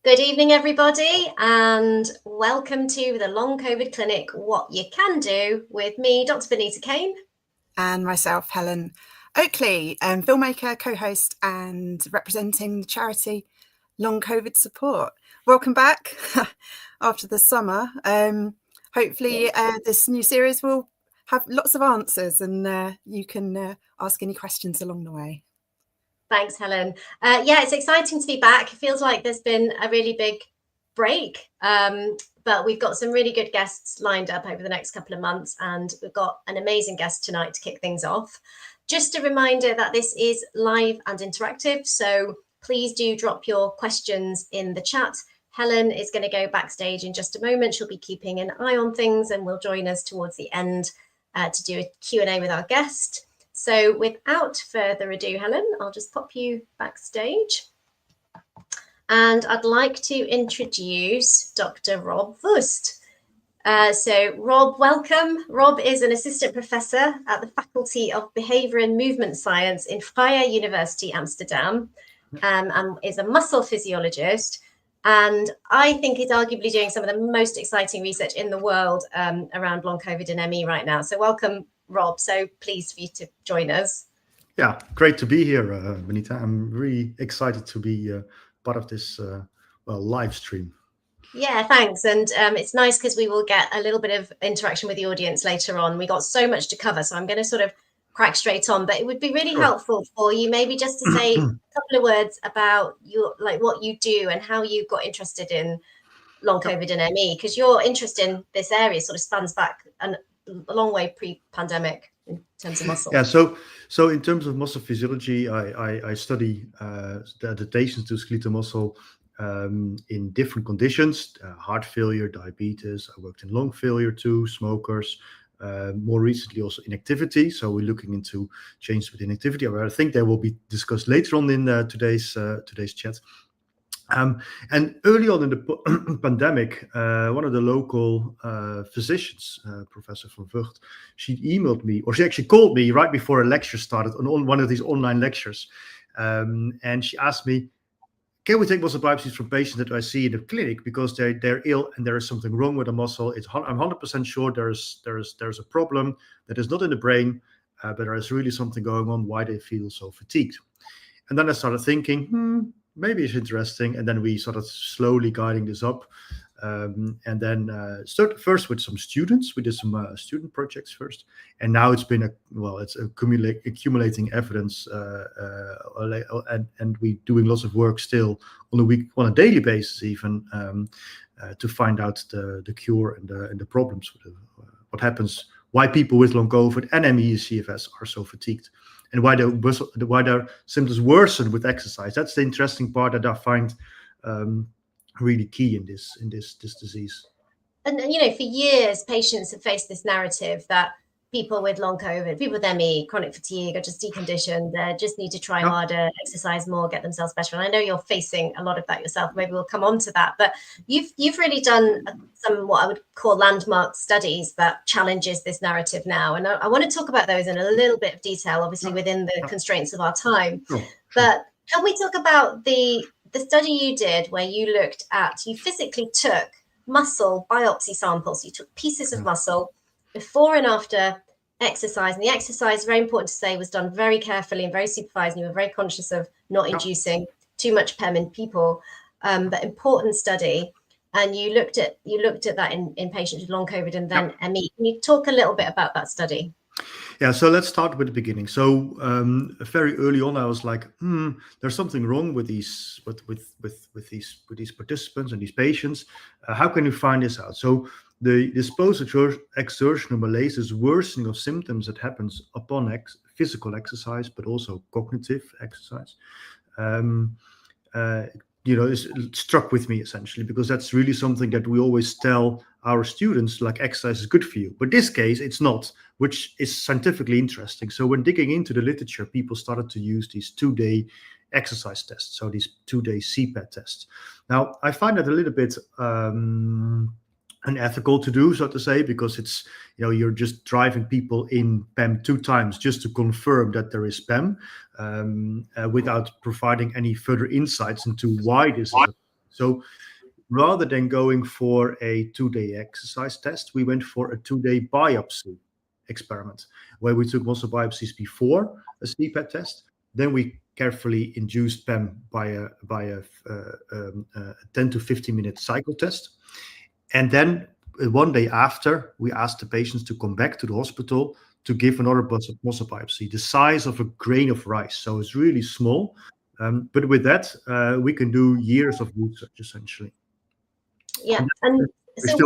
Good evening, everybody, and welcome to the Long COVID Clinic, What You Can Do, with me, Dr Binita Kane. And myself, Helen. Oakleigh, filmmaker, co-host, and representing the charity Long COVID Support. Welcome back after the summer. Hopefully this new series will have lots of answers and you can ask any questions along the way. Thanks, Helen. Yeah, it's exciting to be back. It feels like there's been a really big break, but we've got some really good guests lined up over the next couple of months, and we've got an amazing guest tonight to kick things off. Just a reminder that this is live and interactive, so please do drop your questions in the chat. Helen is going to go backstage in just a moment. She'll be keeping an eye on things and will join us towards the end to do a Q&A with our guest. So without further ado, Helen, I'll just pop you backstage. And I'd like to introduce Dr. Rob Wüst. So Rob, welcome. Rob is an assistant professor at the Faculty of Behavior and Movement Science in Vrije University, Amsterdam, and is a muscle physiologist. And I think he's arguably doing some of the most exciting research in the world around long COVID and ME right now. So welcome, Rob. So pleased for you to join us. Yeah, great to be here, Binita. I'm really excited to be part of this live stream. Yeah, thanks. And it's nice because we will get a little bit of interaction with the audience later on. We got so much to cover, so I'm going to sort of crack straight on. But it would be really helpful for you maybe just to say a couple of words about what you do and how you got interested in long COVID and ME, because your interest in this area sort of spans back a long way pre-pandemic in terms of muscle. Yeah, so in terms of muscle physiology, I study the adaptations to skeletal muscle in different conditions, heart failure, diabetes. I worked in lung failure too, smokers, more recently also inactivity. So we're looking into changes with inactivity. I think they will be discussed later on in today's chat. And early on in the pandemic, one of the local physicians, Professor van Vught, she emailed me, or she actually called me right before a lecture started on one of these online lectures. And she asked me, can we take muscle biopsies from patients that I see in the clinic because they're ill and there is something wrong with the muscle? I'm 100% sure there's a problem that is not in the brain, but there is really something going on, why they feel so fatigued. And then I started thinking, maybe it's interesting. And then we started slowly guiding this up. And then started first with some students. We did some student projects first. And now it's been it's accumulating evidence. And we're doing lots of work still on a daily basis even to find out the cure and the problems with what happens, why people with long COVID and ME CFS are so fatigued. And why their symptoms worsen with exercise. That's the interesting part that I find really key in this disease. And for years, patients have faced this narrative that people with long COVID, people with ME, chronic fatigue, are just deconditioned. They just need to try harder, exercise more, get themselves better. And I know you're facing a lot of that yourself. Maybe we'll come on to that. But you've really done some what I would call landmark studies that challenges this narrative now. And I want to talk about those in a little bit of detail, obviously within the constraints of our time. But can we talk about the study you did where you physically took muscle biopsy samples. You took pieces of muscle before and after exercise. And the exercise, very important to say, was done very carefully and very supervised. And you were very conscious of not inducing too much PEM in people, but important study. And you looked at that in patients with long COVID and then ME. Can you talk a little bit about that study? Yeah, so let's start with the beginning. So very early on, I was like, there's something wrong with these these participants and these patients. How can you find this out? So the post-exertional malaise is worsening of symptoms that happens upon physical exercise, but also cognitive exercise. It struck with me essentially because that's really something that we always tell our students, like exercise is good for you. But this case, it's not, which is scientifically interesting. So when digging into the literature, people started to use these 2-day exercise tests. So these 2-day CPAT tests. Now, I find that a little bit unethical to do, so to say, because it's, you're just driving people in PEM 2 times just to confirm that there is PEM without providing any further insights into why this is So rather than going for a 2-day exercise test, we went for a 2-day biopsy experiment, where we took muscle biopsies before a CPAT test. Then we carefully induced PEM by a 10 to 15 minute cycle test. And then 1 day after, we asked the patients to come back to the hospital to give another muscle biopsy, the size of a grain of rice. So it's really small. But with that, we can do years of research, essentially. Yeah. And so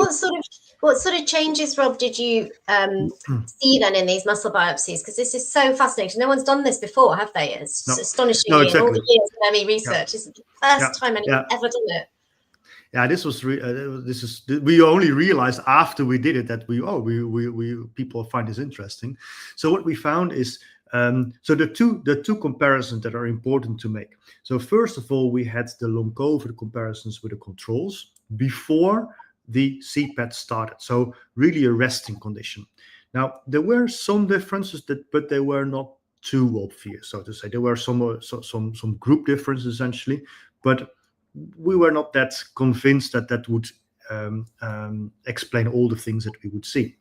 what sort of changes, Rob, did you see then in these muscle biopsies? Because this is so fascinating. No one's done this before, have they? It's astonishing. No, exactly. In all the years of ME research. This is the first time anyone's ever done it. Yeah, this was we only realized after we did it that people find this interesting. So what we found is so the two comparisons that are important to make. So first of all, we had the long COVID comparisons with the controls before the CPAT started. So really a resting condition. Now there were some differences but they were not too obvious, so to say. There were some group differences essentially, but we were not that convinced that would explain all the things that we would see,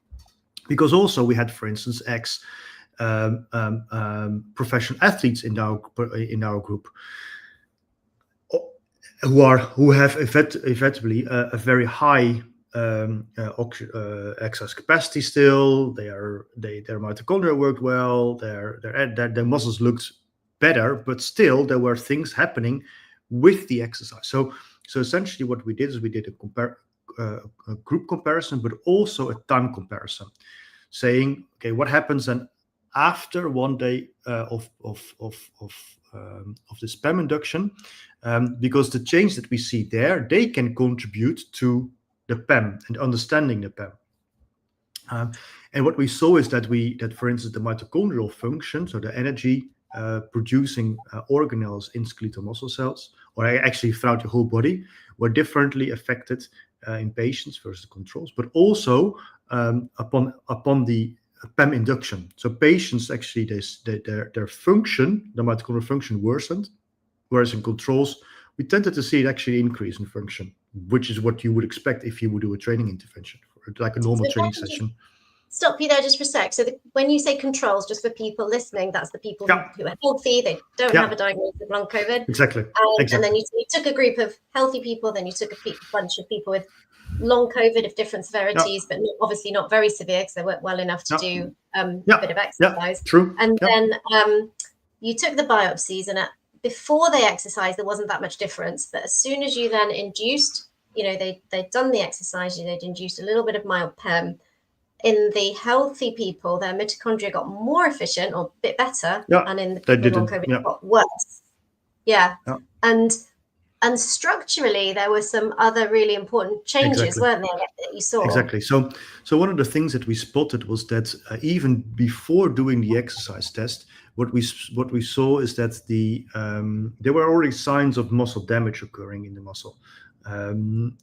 because also we had, for instance, professional athletes in our group who have effectively a very high exercise capacity still. Their mitochondria worked well. Their muscles looked better, but still there were things happening with the exercise. So essentially what we did is we did a group comparison, but also a time comparison, saying, okay, what happens then after 1 day of this PEM induction, because the change that we see there, they can contribute to the PEM and understanding the PEM. And what we saw is that for instance, the mitochondrial function, so the energy producing organelles in skeletal muscle cells, or actually throughout the whole body, were differently affected in patients versus controls, but also upon the PEM induction. So patients actually, their function, the mitochondrial function, worsened, whereas in controls, we tended to see it actually increase in function, which is what you would expect if you would do a training intervention, like a normal training session. Stop you there just for a sec. So when you say controls, just for people listening, that's the people who are healthy, they don't have a diagnosis of long COVID. Exactly. And then you took a group of healthy people, then you took a bunch of people with long COVID of different severities, but obviously not very severe because they weren't well enough to do a bit of exercise. True. And then you took the biopsies, and before they exercised, there wasn't that much difference. But as soon as you then induced, they'd done the exercise, they'd induced a little bit of mild PEM. In the healthy people, their mitochondria got more efficient or a bit better, and in the people with long COVID, it got worse. And structurally, there were some other really important changes, weren't there, that you saw? Exactly. So one of the things that we spotted was that even before doing the exercise test, what we saw is that there were already signs of muscle damage occurring in the muscle from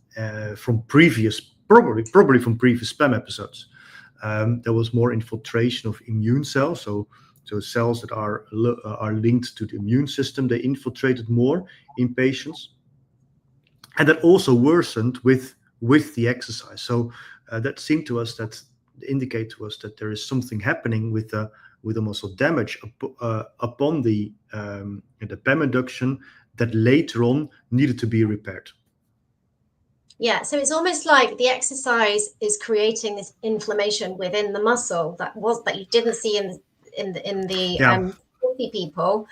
probably from previous PEM episodes. There was more infiltration of immune cells, so cells that are linked to the immune system. They infiltrated more in patients, and that also worsened with the exercise. So that seemed to us that indicate to us that there is something happening with the muscle damage upon the PEM induction that later on needed to be repaired. Yeah, so it's almost like the exercise is creating this inflammation within the muscle that you didn't see in the healthy people,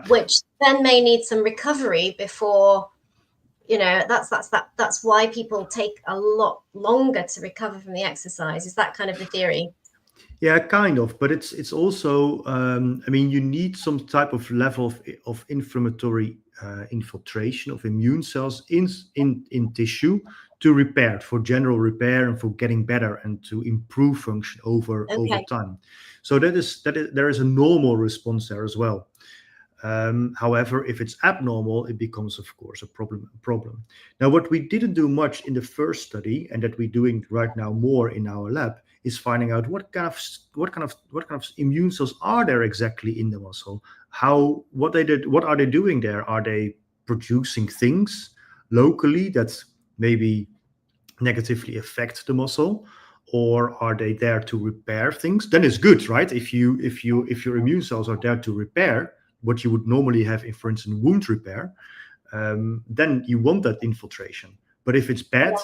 which then may need some recovery before. That's why people take a lot longer to recover from the exercise. Is that kind of the theory? Yeah, kind of, but it's also you need some type of level of inflammatory infiltration of immune cells in tissue to repair, for general repair and for getting better and to improve function over time. So there is a normal response there as well. However, if it's abnormal, it becomes, of course, a problem. Now, what we didn't do much in the first study, and that we're doing right now more in our lab, is finding out what kind of immune cells are there exactly in the muscle. What are they doing there? Are they producing things locally that maybe negatively affect the muscle, or are they there to repair things? Then it's good, right? If your immune cells are there to repair what you would normally have in, for instance, wound repair, then you want that infiltration. But if it's bad,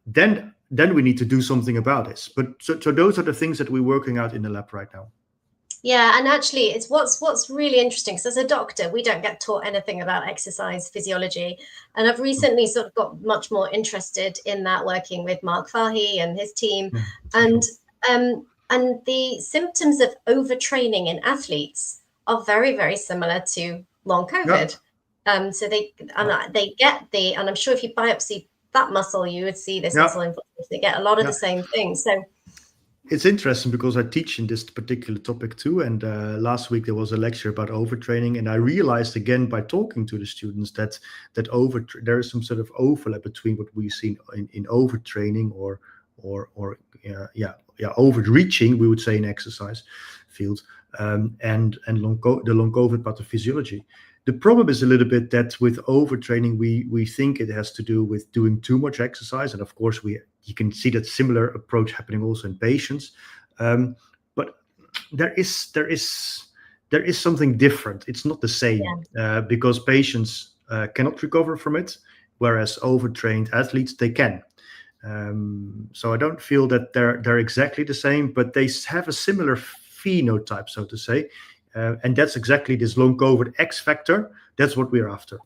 then we need to do something about this. But so those are the things that we're working out in the lab right now. Yeah, and actually, it's what's really interesting, because as a doctor, we don't get taught anything about exercise physiology, and I've recently sort of got much more interested in that, working with Mark Fahy and his team, and the symptoms of overtraining in athletes are very, very similar to long COVID. So they get and I'm sure if you biopsy that muscle, you would see this muscle inflammation. They get a lot of the same things. So it's interesting because I teach in this particular topic too. And last week there was a lecture about overtraining, and I realized again by talking to the students that there is some sort of overlap between what we see in overtraining or overreaching, we would say, in exercise field, and the long COVID pathophysiology. The problem is a little bit that with overtraining, we think it has to do with doing too much exercise, and of course you can see that similar approach happening also in patients. But there is something different. It's not the same because patients cannot recover from it, whereas overtrained athletes, they can. So I don't feel that they're exactly the same, but they have a similar phenotype, so to say. And that's exactly this long COVID X factor. That's what we're after.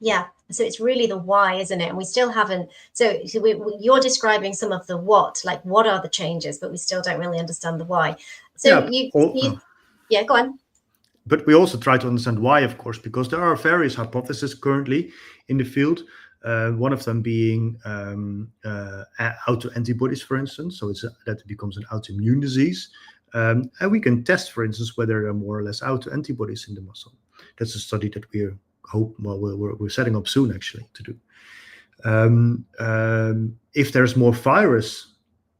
Yeah. So it's really the why, isn't it? And we still haven't. So you're describing some of the what are the changes, but we still don't really understand the why. So go on. But we also try to understand why, of course, because there are various hypotheses currently in the field. One of them being autoantibodies, for instance. So that it becomes an autoimmune disease. And we can test, for instance, whether there are more or less autoantibodies in the muscle. That's a study that we're setting up soon, actually, to do. If there's more virus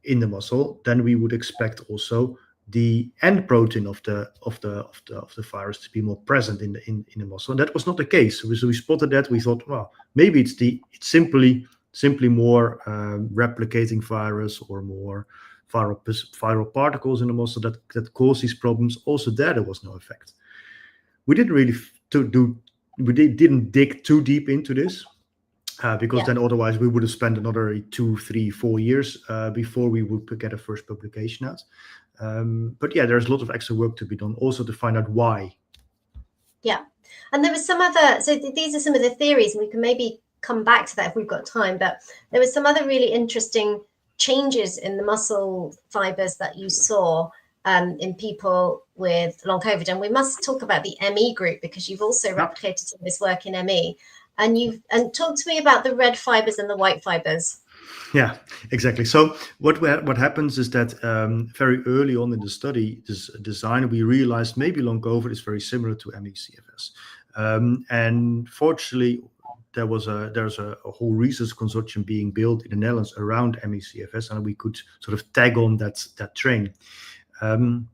in the muscle, then we would expect also the end protein of the virus to be more present in the muscle, and that was not the case. So we spotted that. We thought, well, maybe it's simply more replicating virus or more viral particles in the muscle that cause these problems. Also, there was no effect. We didn't really didn't dig too deep into this because then otherwise we would have spent another 2, 3, 4 years before we would get a first publication out. But there's a lot of extra work to be done also to find out why. Yeah. And there was some other, so these are some of the theories, and we can maybe come back to that if we've got time, but there was some other really interesting changes in the muscle fibers that you saw in people with long COVID. And we must talk about the ME group, because you've also replicated some of this work in ME. And talk to me about the red fibers and the white fibers. Yeah, exactly. So what happens is that very early on in the study, this design, we realized maybe long COVID is very similar to ME CFS. And fortunately, there's a whole research consortium being built in the Netherlands around ME CFS, and we could sort of tag on that train. And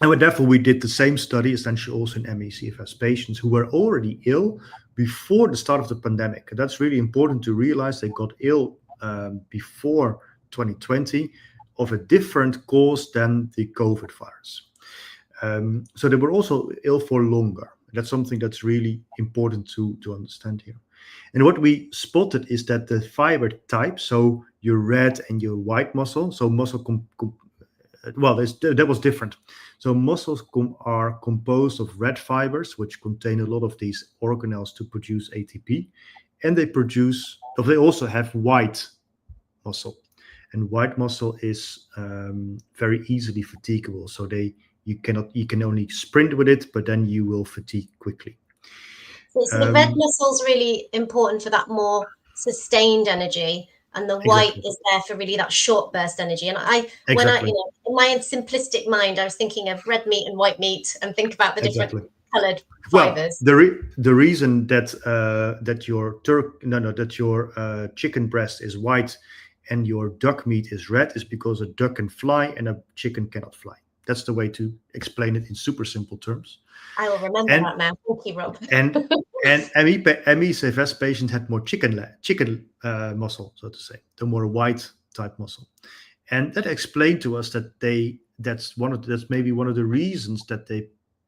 therefore, we did the same study, essentially also in ME CFS patients who were already ill before the start of the pandemic. And that's really important to realize. They got ill before 2020 of a different cause than the COVID virus. So they were also ill for longer. That's something that's really important to understand here. And what we spotted is that the fiber type, so your red and your white muscle, so muscle, that was different. So muscles are composed of red fibers, which contain a lot of these organelles to produce ATP, and they also have white muscle. And white muscle is very easily fatigable. So you can only sprint with it, but then you will fatigue quickly. So the red muscle is really important for that more sustained energy, and the white is there for really that short burst energy. And in my simplistic mind, I was thinking of red meat and white meat, and think about the different colored fibers. Well, the reason that your chicken breast is white and your duck meat is red is because a duck can fly and a chicken cannot fly. That's the way to explain it in super simple terms. I will remember that now. Thank you, Rob. And ME CFS patients had more chicken muscle, so to say, the more white type muscle, and that explained to us that that's maybe one of the reasons that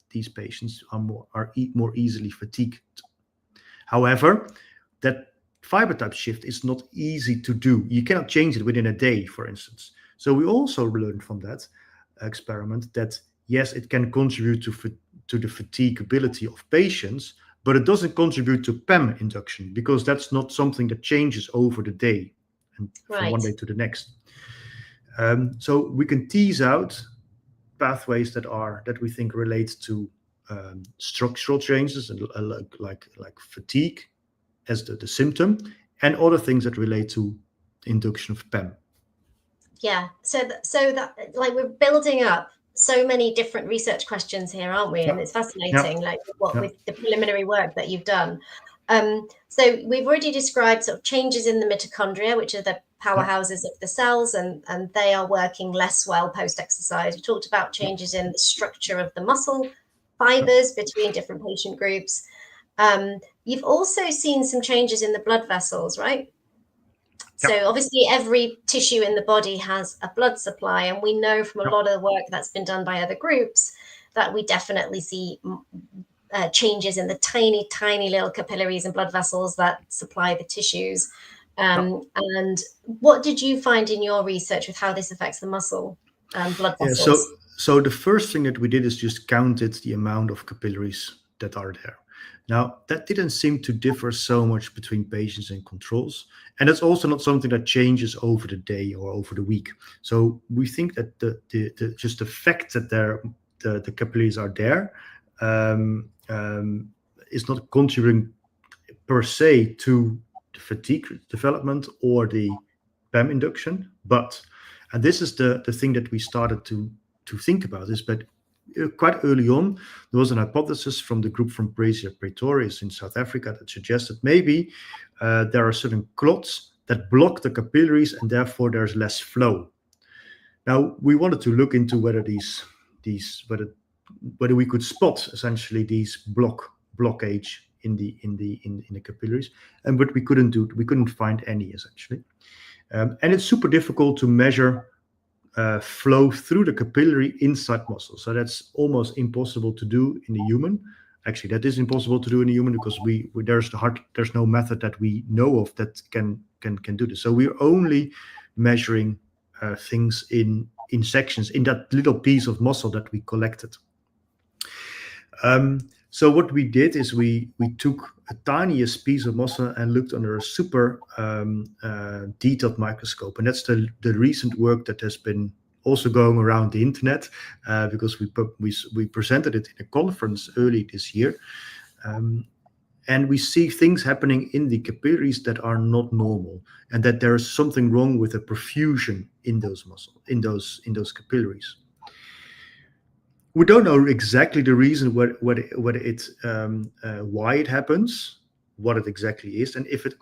these patients are more easily fatigued. However, that fiber type shift is not easy to do. You cannot change it within a day, for instance. So we also learned from that experiment that yes, it can contribute to the fatigability of patients, but it doesn't contribute to PEM induction, because that's not something that changes over the day and from one day to the next. So we can tease out pathways that we think relate to structural changes and like fatigue as the symptom, and other things that relate to induction of PEM. Yeah, so that like we're building up so many different research questions here, aren't we? And it's fascinating, like with the preliminary work that you've done. So we've already described sort of changes in the mitochondria, which are the powerhouses of the cells, and they are working less well post-exercise. We talked about changes in the structure of the muscle fibers between different patient groups. You've also seen some changes in the blood vessels, right? So obviously every tissue in the body has a blood supply, and we know from a lot of the work that's been done by other groups that we definitely see changes in the tiny, tiny little capillaries and blood vessels that supply the tissues. And what did you find in your research with how this affects the muscle blood vessels? So the first thing that we did is just counted the amount of capillaries that are there. Now, that didn't seem to differ so much between patients and controls. And that's also not something that changes over the day or over the week. So we think that just the fact that the capillaries are there is not contributing per se to the fatigue development or the PEM induction. But, and this is the thing that we started to think about, is that quite early on, there was an hypothesis from the group from Pretoria in South Africa that suggested maybe there are certain clots that block the capillaries and therefore there's less flow. Now, we wanted to look into whether whether we could spot essentially these blockage in the capillaries, but we couldn't find any essentially, and it's super difficult to measure flow through the capillary inside muscle. So that's almost impossible to do in the human. Actually, that is impossible to do in the human because there's no method that we know of that can do this. So we're only measuring things in sections in that little piece of muscle that we collected. So what we did is we took a tiniest piece of muscle and looked under a super detailed microscope, and that's the recent work that has been also going around the internet because we presented it in a conference early this year, and we see things happening in the capillaries that are not normal, and that there is something wrong with the perfusion in those muscles, in those capillaries. We don't know exactly the reason why it happens, what it exactly is, and if it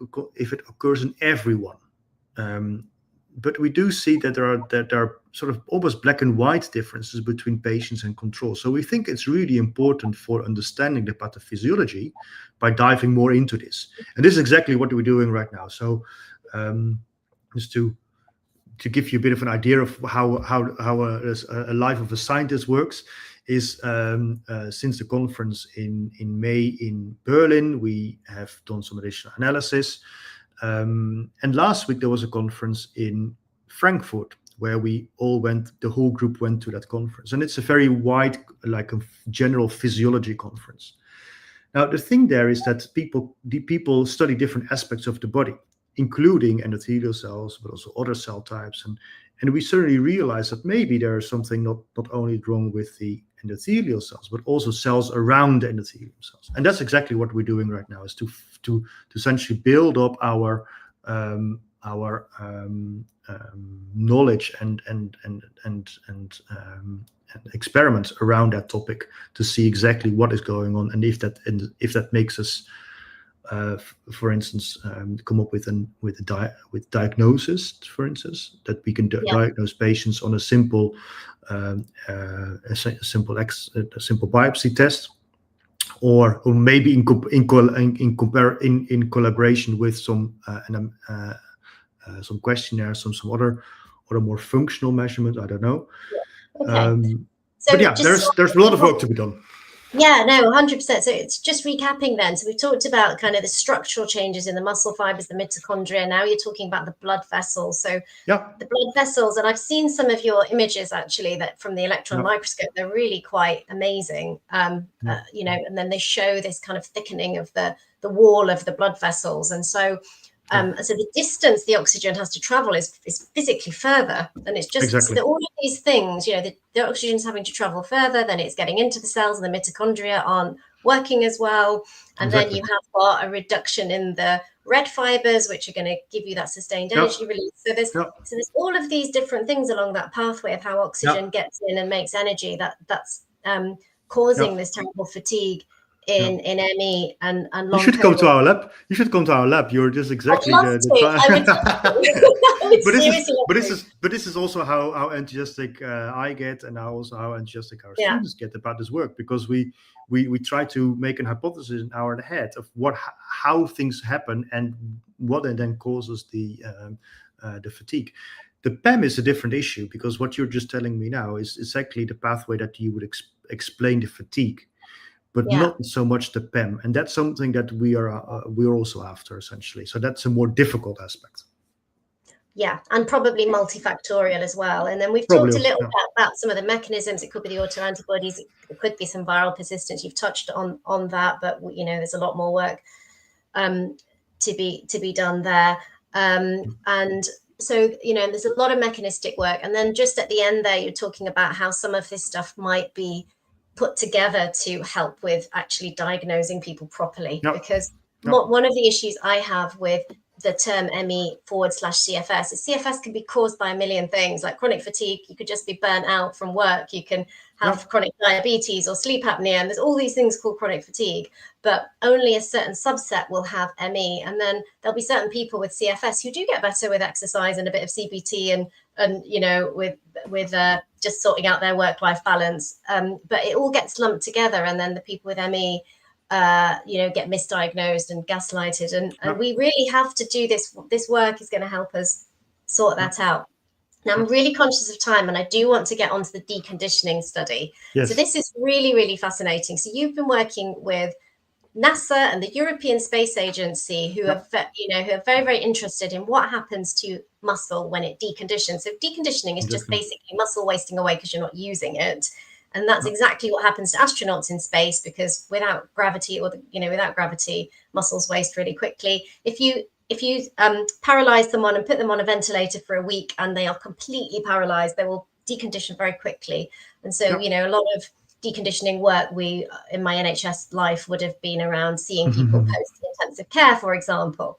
occurs in everyone. But we do see that there are sort of almost black and white differences between patients and control. So we think it's really important for understanding the pathophysiology by diving more into this. And this is exactly what we're doing right now. So just to give you a bit of an idea of how a life of a scientist works, is since the conference in May in Berlin, we have done some additional analysis. And last week there was a conference in Frankfurt where the whole group went to that conference. And it's a very wide, like a general physiology conference. Now, the thing there is that people study different aspects of the body, including endothelial cells, but also other cell types. And we certainly realize that maybe there is something not only wrong with the endothelial cells, but also cells around the endothelial cells. And that's exactly what we're doing right now, is to essentially build up our knowledge and experiments around that topic to see exactly what is going on, and if that makes us for instance, come up with diagnosis, for instance, that we can diagnose patients on a simple simple biopsy test, or maybe in collaboration with some questionnaires, some other more functional measurement. I don't know. Okay. But yeah, there's a lot of work to be done. Yeah, no, 100%. So it's just recapping then. So we've talked about kind of the structural changes in the muscle fibers, the mitochondria. Now you're talking about the blood vessels. So the blood vessels, and I've seen some of your images actually that from the electron microscope, they're really quite amazing. You know, and then they show this kind of thickening of the wall of the blood vessels. And so so the distance the oxygen has to travel is physically further, and it's just so that all of these things, you know, the oxygen's having to travel further, then it's getting into the cells, and the mitochondria aren't working as well, and then you have got a reduction in the red fibers, which are going to give you that sustained energy release. So there's all of these different things along that pathway of how oxygen gets in and makes energy that's causing this terrible fatigue in ME and long COVID. You should come to our lab. You should come to our lab. You're just exactly the but this is also how enthusiastic I get, and also how enthusiastic our students get about this work, because we try to make an hypothesis in our head of how things happen and what then causes the fatigue. The PEM is a different issue, because what you're just telling me now is exactly the pathway that you would explain the fatigue, but not so much the PEM, and that's something that we're also after, essentially. So that's a more difficult aspect. Yeah, and probably multifactorial as well. And then we've talked a little bit about some of the mechanisms. It could be the autoantibodies, it could be some viral persistence. You've touched on that, but you know, there's a lot more work to be done there. And so, you know, there's a lot of mechanistic work. And then just at the end there, you're talking about how some of this stuff might be put together to help with actually diagnosing people properly. Because one of the issues I have with the term ME/CFS is CFS can be caused by a million things, like chronic fatigue. You could just be burnt out from work. You can have chronic diabetes or sleep apnea, and there's all these things called chronic fatigue, but only a certain subset will have ME. And then there'll be certain people with CFS who do get better with exercise and a bit of CBT and you know, with just sorting out their work-life balance. But it all gets lumped together, and then the people with ME you know, get misdiagnosed and gaslighted, and we really have to do this work is going to help us sort that out. Now, I'm really conscious of time, and I do want to get onto the deconditioning study. So this is really, really fascinating. So you've been working with NASA and the European Space Agency, who are very, very interested in what happens to muscle when it deconditions. So deconditioning is just basically muscle wasting away because you're not using it. And that's exactly what happens to astronauts in space, because without gravity, without gravity, muscles waste really quickly. If you paralyze someone and put them on a ventilator for a week and they are completely paralyzed, they will decondition very quickly. And so, you know, a lot of deconditioning work in my NHS life would have been around seeing people post-intensive care, for example.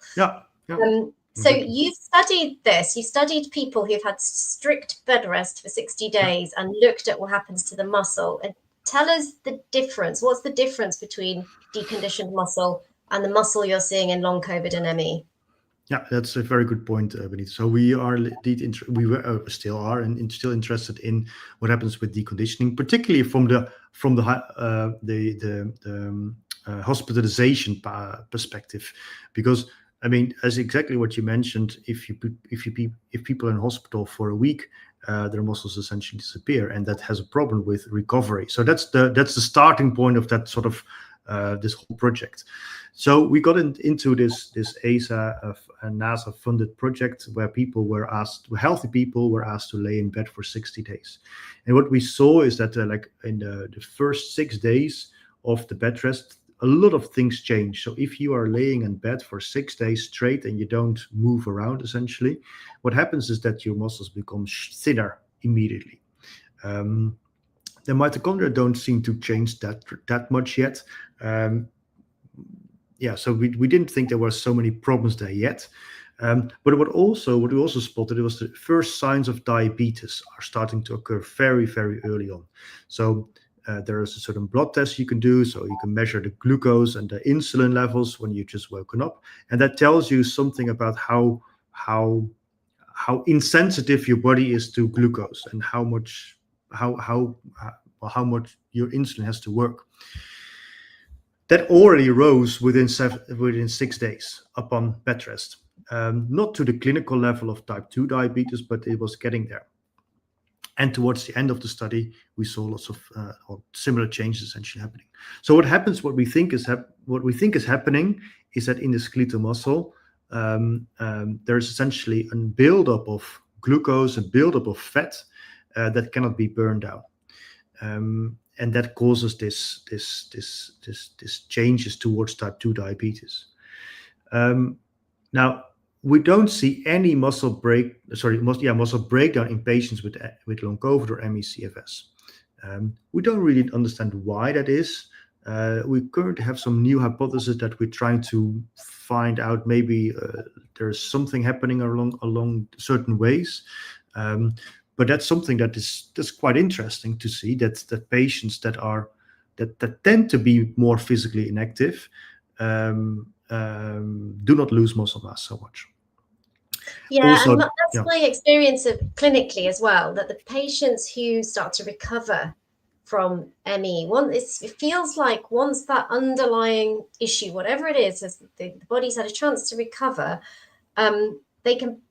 So you've studied this. You studied people who've had strict bed rest for 60 days and looked at what happens to the muscle. And tell us the difference. What's the difference between deconditioned muscle and the muscle you're seeing in long COVID and ME? Yeah, that's a very good point, Binita. So we still are and still interested in what happens with deconditioning, particularly from the hospitalization perspective, because I mean, as exactly what you mentioned, if people are in hospital for a week, their muscles essentially disappear, and that has a problem with recovery. So that's the starting point of that sort of this whole project. So we got into this ESA and NASA funded project where healthy people were asked to lay in bed for 60 days. And what we saw is that like in the first 6 days of the bed rest, a lot of things change. So if you are laying in bed for 6 days straight and you don't move around, essentially, what happens is that your muscles become thinner immediately. The mitochondria don't seem to change that much yet. So we didn't think there were so many problems there yet. But what we also spotted, it was the first signs of diabetes are starting to occur very, very early on. So there is a certain blood test you can do, so you can measure the glucose and the insulin levels when you just woken up, and that tells you something about how insensitive your body is to glucose and how much your insulin has to work. That already rose within 6 days upon bed rest. Not to the clinical level of type 2 diabetes, but it was getting there. And towards the end of the study, we saw lots of similar changes essentially happening. So what we think is happening is that in the skeletal muscle, there's essentially a buildup of glucose, a buildup of fat that cannot be burned down, and that causes this changes towards type 2 diabetes. Now, we don't see any muscle breakdown in patients with long COVID or ME/CFS. We don't really understand why that is. We currently have some new hypotheses that we're trying to find out. Maybe there's something happening along certain ways, but that's something that's quite interesting to see. That patients that tend to be more physically inactive do not lose muscle mass so much. Yeah, also, and that's my experience of clinically as well, that the patients who start to recover from ME, it feels like once that underlying issue, whatever it is, as the body's had a chance to recover, they can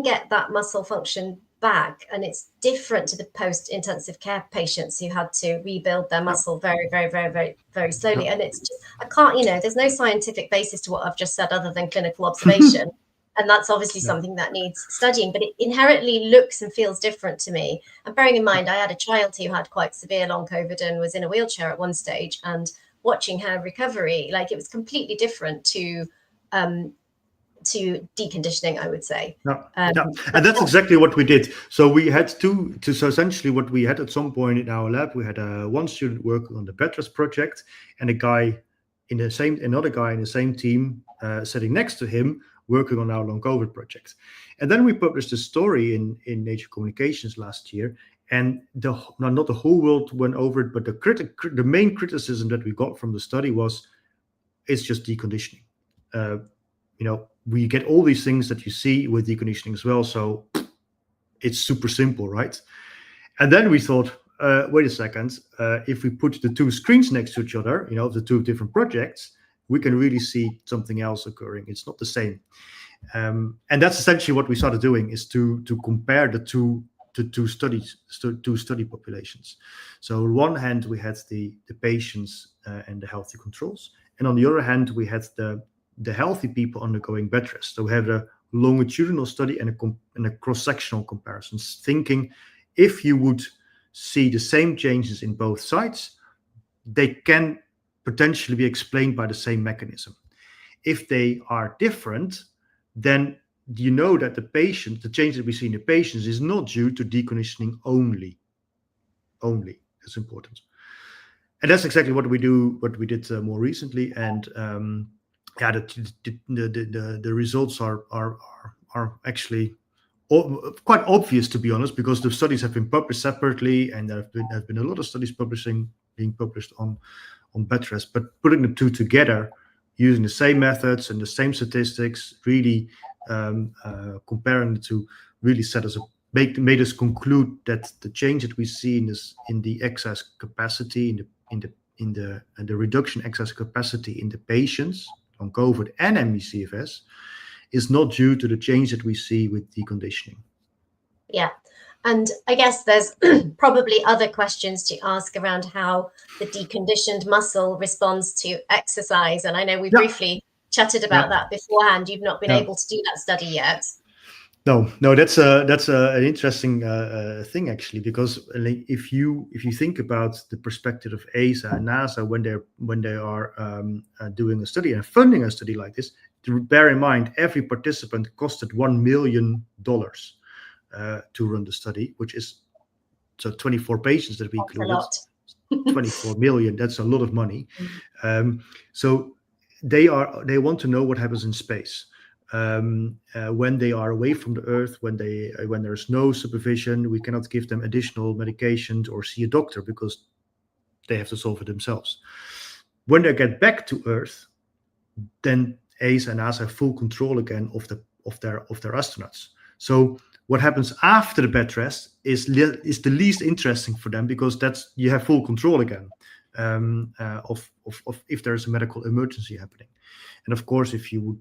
get that muscle function back, and it's different to the post-intensive care patients who had to rebuild their muscle very, very, very, very, very slowly. And it's just, I can't, there's no scientific basis to what I've just said other than clinical observation. And that's obviously something that needs studying, but it inherently looks and feels different to me. And bearing in mind, I had a child who had quite severe long COVID and was in a wheelchair at one stage, and watching her recovery, like, it was completely different to deconditioning, I would say. And that's exactly what we did. So we had so essentially what we had at some point in our lab, we had one student working on the bed rest project, and another guy in the same team sitting next to him, working on our long COVID project. And then we published a story in Nature Communications last year, and not the whole world went over it, but the main criticism that we got from the study was, it's just deconditioning. We get all these things that you see with deconditioning as well, so it's super simple, right? And then we thought, wait a second, if we put the two screens next to each other, the two different projects, we can really see something else occurring. It's not the same. And that's essentially what we started doing, is to compare the two study populations. So on one hand, we had the patients and the healthy controls. And on the other hand, we had the healthy people undergoing bed rest. So we have a longitudinal study and a cross-sectional comparison, thinking if you would see the same changes in both sides, they can potentially be explained by the same mechanism. If they are different, then you know that the change that we see in the patients is not due to deconditioning only. That's important. And that's exactly what we did more recently. And the results are actually quite obvious, to be honest, because the studies have been published separately, and there have been a lot of studies being published on bed rest. But putting the two together, using the same methods and the same statistics, really comparing the two, really made us conclude that the change that we see in the excess capacity, in the reduction excess capacity in the patients on COVID and ME/CFS is not due to the change that we see with deconditioning. Yeah. And I guess there's probably other questions to ask around how the deconditioned muscle responds to exercise. And I know we briefly chatted about that beforehand. You've not been able to do that study yet. No, that's an interesting thing, actually, because if you think about the perspective of ASA and NASA when they are doing a study and funding a study like this, to bear in mind every participant costed $1 million to run the study, which is 24 patients that we included. That's a lot. 24 million. That's a lot of money. So they want to know what happens in space. When they are away from the Earth, when there's no supervision, we cannot give them additional medications or see a doctor, because they have to solve it themselves. When they get back to Earth, then ACE and ASA have full control again of their astronauts. So what happens after the bed rest is the least interesting for them, because you have full control again of if there is a medical emergency happening. And of course, the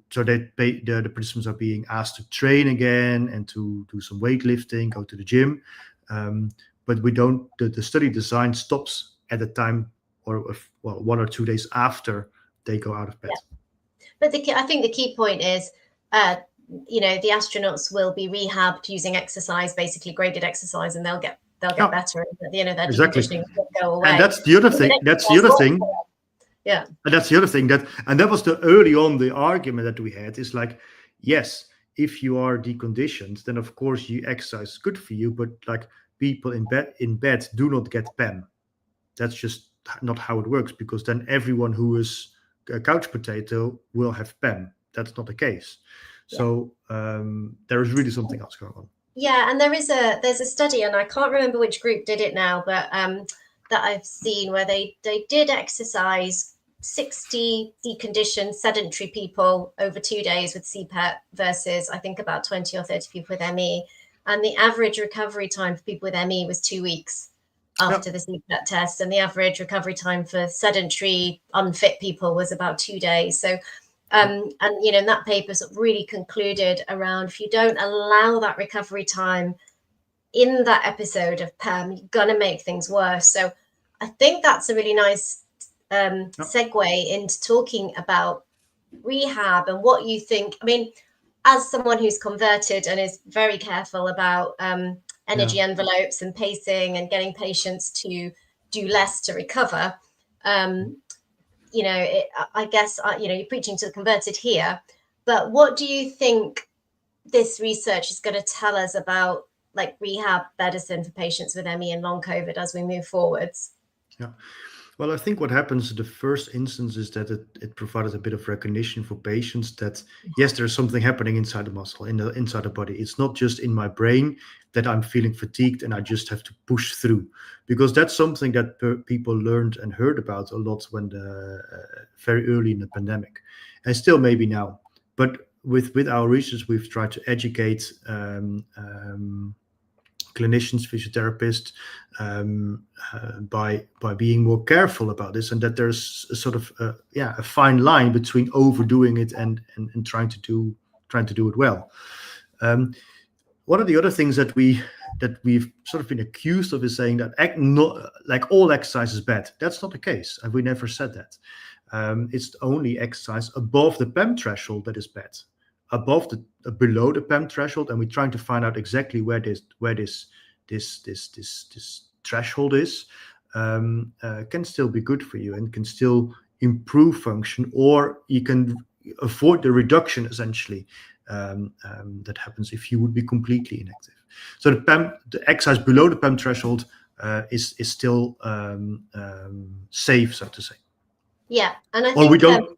participants are being asked to train again and to do some weightlifting, go to the gym. But the study design stops at the time, or 1 or 2 days after they go out of bed. Yeah. But I think the key point is, the astronauts will be rehabbed using exercise, basically graded exercise, and they'll get better. And, their deconditioning will go away. And that's the other thing. Yeah. And that's the other thing and that was the argument that we had, is like, yes, if you are deconditioned, then of course exercise is good for you, but like people in bed do not get PEM. That's just not how it works, because then everyone who is a couch potato will have PEM. That's not the case. Yeah. So there is really something else going on. Yeah, and there's a study, and I can't remember which group did it now, but that I've seen, where they did exercise 60 deconditioned sedentary people over 2 days with CPET versus I think about 20 or 30 people with ME, and the average recovery time for people with ME was 2 weeks after the CPET test, and the average recovery time for sedentary unfit people was about 2 days. So and in that paper sort of really concluded around, if you don't allow that recovery time in that episode of PEM, you're gonna make things worse. So I think that's a really nice segue into talking about rehab and what you think. I mean, as someone who's converted and is very careful about energy envelopes and pacing and getting patients to do less to recover, I guess you're preaching to the converted here, but what do you think this research is going to tell us about like rehab medicine for patients with ME and long COVID as we move forwards? Yeah. Well, I think what happens in the first instance is that it provided a bit of recognition for patients that, yes, there's something happening inside the muscle, inside the body. It's not just in my brain that I'm feeling fatigued and I just have to push through, because that's something that people learned and heard about a lot when very early in the pandemic, and still maybe now. But with our research, we've tried to educate clinicians, physiotherapists, by being more careful about this, and that there's a sort of a fine line between overdoing it and trying to do it well. One of the other things that we've sort of been accused of is saying that like all exercise is bad. That's not the case, and we never said that. It's only exercise above the PEM threshold that is bad. Below the PEM threshold, and we're trying to find out exactly where this threshold is, can still be good for you and can still improve function, or you can avoid the reduction essentially that happens if you would be completely inactive. So the exercise below the PEM threshold is still safe, so to say. Yeah, and I think we don't.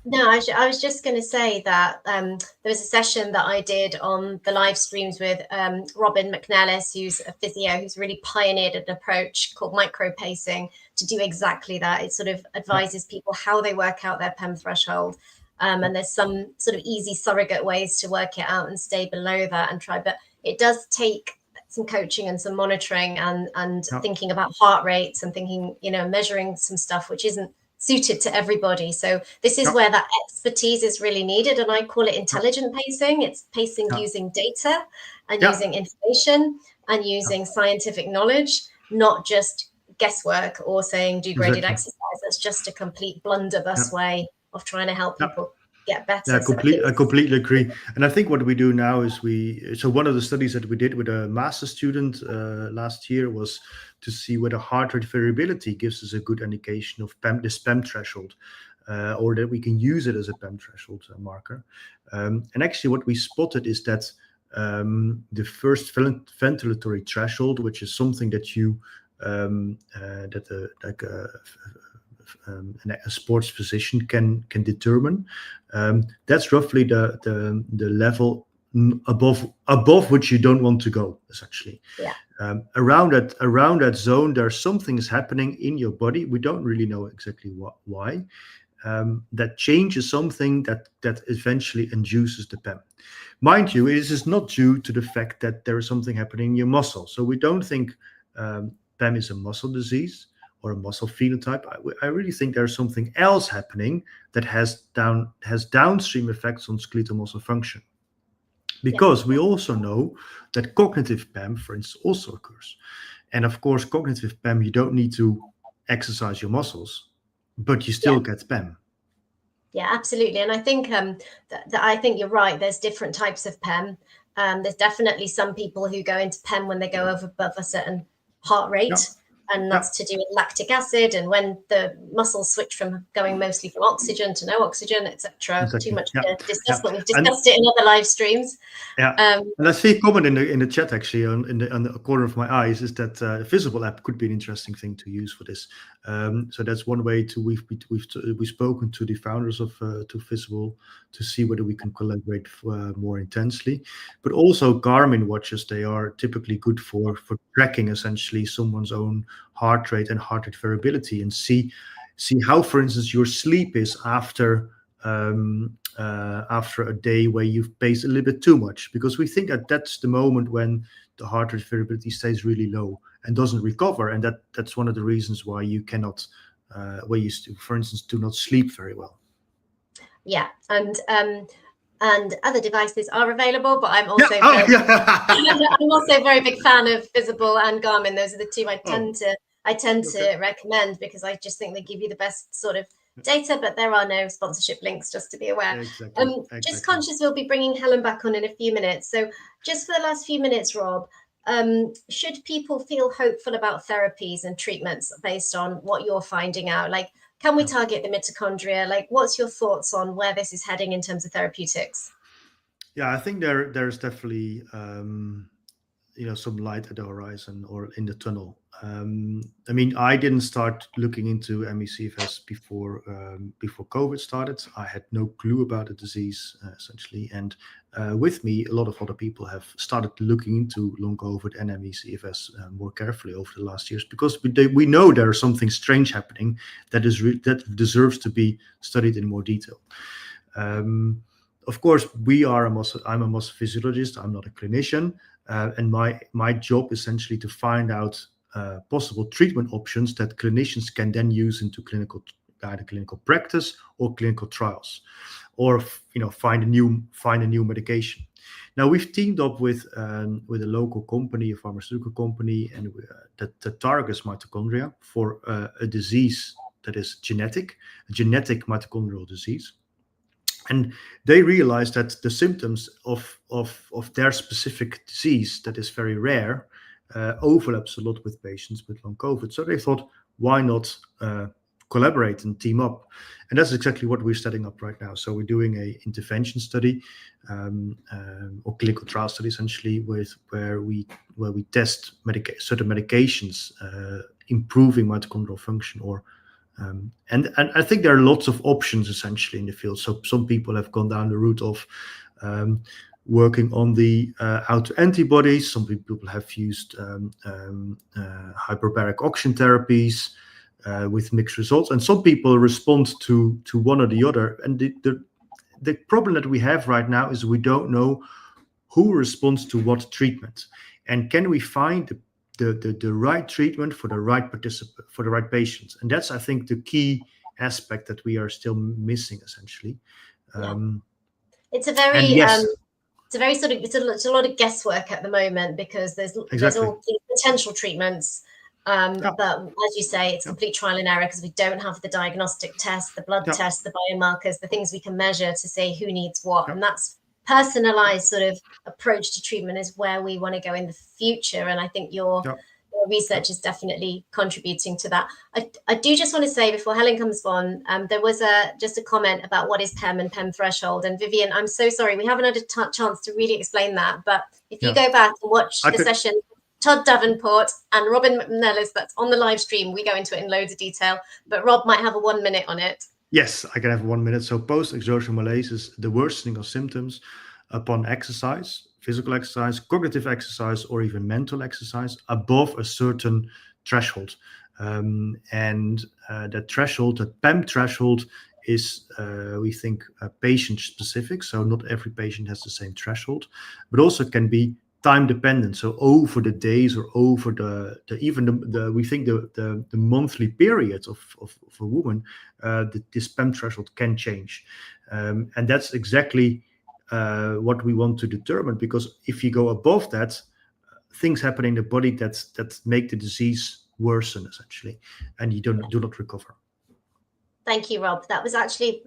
No, I was just going to say that there was a session that I did on the live streams with Robin McNellis, who's a physio, who's really pioneered an approach called micro-pacing to do exactly that. It sort of advises people how they work out their PEM threshold. And there's some sort of easy surrogate ways to work it out and stay below that and try. But it does take some coaching and some monitoring and thinking about heart rates and thinking, measuring some stuff which isn't suited to everybody. So this is where that expertise is really needed, and I call it intelligent pacing. It's pacing using data and using information and using scientific knowledge, not just guesswork or saying do graded exercise. That's just a complete blunderbuss way of trying to help people get better. I completely agree. And I think what we do now is so one of the studies that we did with a master's student last year was to see whether heart rate variability gives us a good indication of this PEM threshold, or that we can use it as a PEM threshold marker. And actually what we spotted is that the first ventilatory threshold, which is something that you a sports physician can determine, that's roughly the level above which you don't want to go, essentially. Yeah. Around that zone, there's something is happening in your body. We don't really know exactly why. That changes something that eventually induces the PEM. Mind you, this is not due to the fact that there is something happening in your muscle. So we don't think PEM is a muscle disease or a muscle phenotype. I really think there's something else happening that has downstream effects on skeletal muscle function. Because we also know that cognitive PEM, for instance, also occurs. And of course, cognitive PEM, you don't need to exercise your muscles, but you still get PEM. Yeah, absolutely. And I think I think you're right. There's different types of PEM. There's definitely some people who go into PEM when they go above a certain heart rate. And that's to do with lactic acid, and when the muscles switch from going mostly from oxygen to no oxygen, etc. Exactly. Too much to discuss, but we've discussed it in other live streams. And I see a comment in the chat actually in the corner of my eyes is that the Visible app could be an interesting thing to use for this. So that's one way to we've spoken to the founders of to Visible to see whether we can collaborate more intensely. But also Garmin watches, they are typically good for tracking essentially someone's own heart rate and heart rate variability, and see how, for instance, your sleep is after a day where you've paced a little bit too much, because we think that that's the moment when the heart rate variability stays really low and doesn't recover, and that's one of the reasons why you cannot, for instance, do not sleep very well. Yeah, and other devices are available, but I'm also I'm also a very big fan of Visible and Garmin. Those are the two I tend to recommend, because I just think they give you the best sort of data, but there are no sponsorship links, just to be aware. Exactly. Just conscious we'll be bringing Helen back on in a few minutes. So just for the last few minutes, Rob, should people feel hopeful about therapies and treatments based on what you're finding out? Like, can we target the mitochondria? Like, what's your thoughts on where this is heading in terms of therapeutics? Yeah, I think there's definitely some light at the horizon or in the tunnel. I mean, I didn't start looking into ME/CFS before COVID started. I had no clue about the disease essentially, and with me, a lot of other people have started looking into long COVID and ME/CFS more carefully over the last years, because we know there is something strange happening that deserves to be studied in more detail. Of course, I'm a muscle physiologist. I'm not a clinician. And my job is essentially to find out possible treatment options that clinicians can then use into either clinical practice or clinical trials, or find a new medication. Now we've teamed up with a local company, a pharmaceutical company, and that targets mitochondria for a disease that is a genetic mitochondrial disease. And they realized that the symptoms of their specific disease, that is very rare, overlaps a lot with patients with long COVID. So they thought, why not collaborate and team up? And that's exactly what we're setting up right now. So we're doing a intervention study or clinical trial study, essentially, where we test certain medications improving mitochondrial function, or and I think there are lots of options essentially in the field. So some people have gone down the route of working on the autoantibodies. Some people have used hyperbaric oxygen therapies with mixed results, and some people respond to one or the other. And the problem that we have right now is we don't know who responds to what treatment, and can we find the right treatment for the right participant, for the right patients. And that's, I think, the key aspect that we are still missing essentially. It's a lot of guesswork at the moment, because there's all these potential treatments, but as you say, it's complete trial and error, because we don't have the diagnostic tests, the blood tests, the biomarkers, the things we can measure to say who needs what. And that's personalized sort of approach to treatment is where we want to go in the future. And I think your research is definitely contributing to that. I do just want to say, before Helen comes on, there was just a comment about what is PEM and PEM threshold. And Vivian, I'm so sorry, we haven't had a chance to really explain that. But if you go back and watch session, Todd Davenport and Robin McNellis, that's on the live stream, we go into it in loads of detail. But Rob might have a 1 minute on it. Yes, I can have 1 minute. So post-exertional malaise is the worsening of symptoms upon exercise, physical exercise, cognitive exercise, or even mental exercise above a certain threshold. And that threshold, that PEM threshold, is, we think, patient specific. So not every patient has the same threshold, but also can be time dependent. So over the days or over we think the monthly period of a woman, this PEM threshold can change. And that's exactly what we want to determine, because if you go above that, things happen in the body that make the disease worsen essentially, and you do not recover. Thank you, Rob. That's a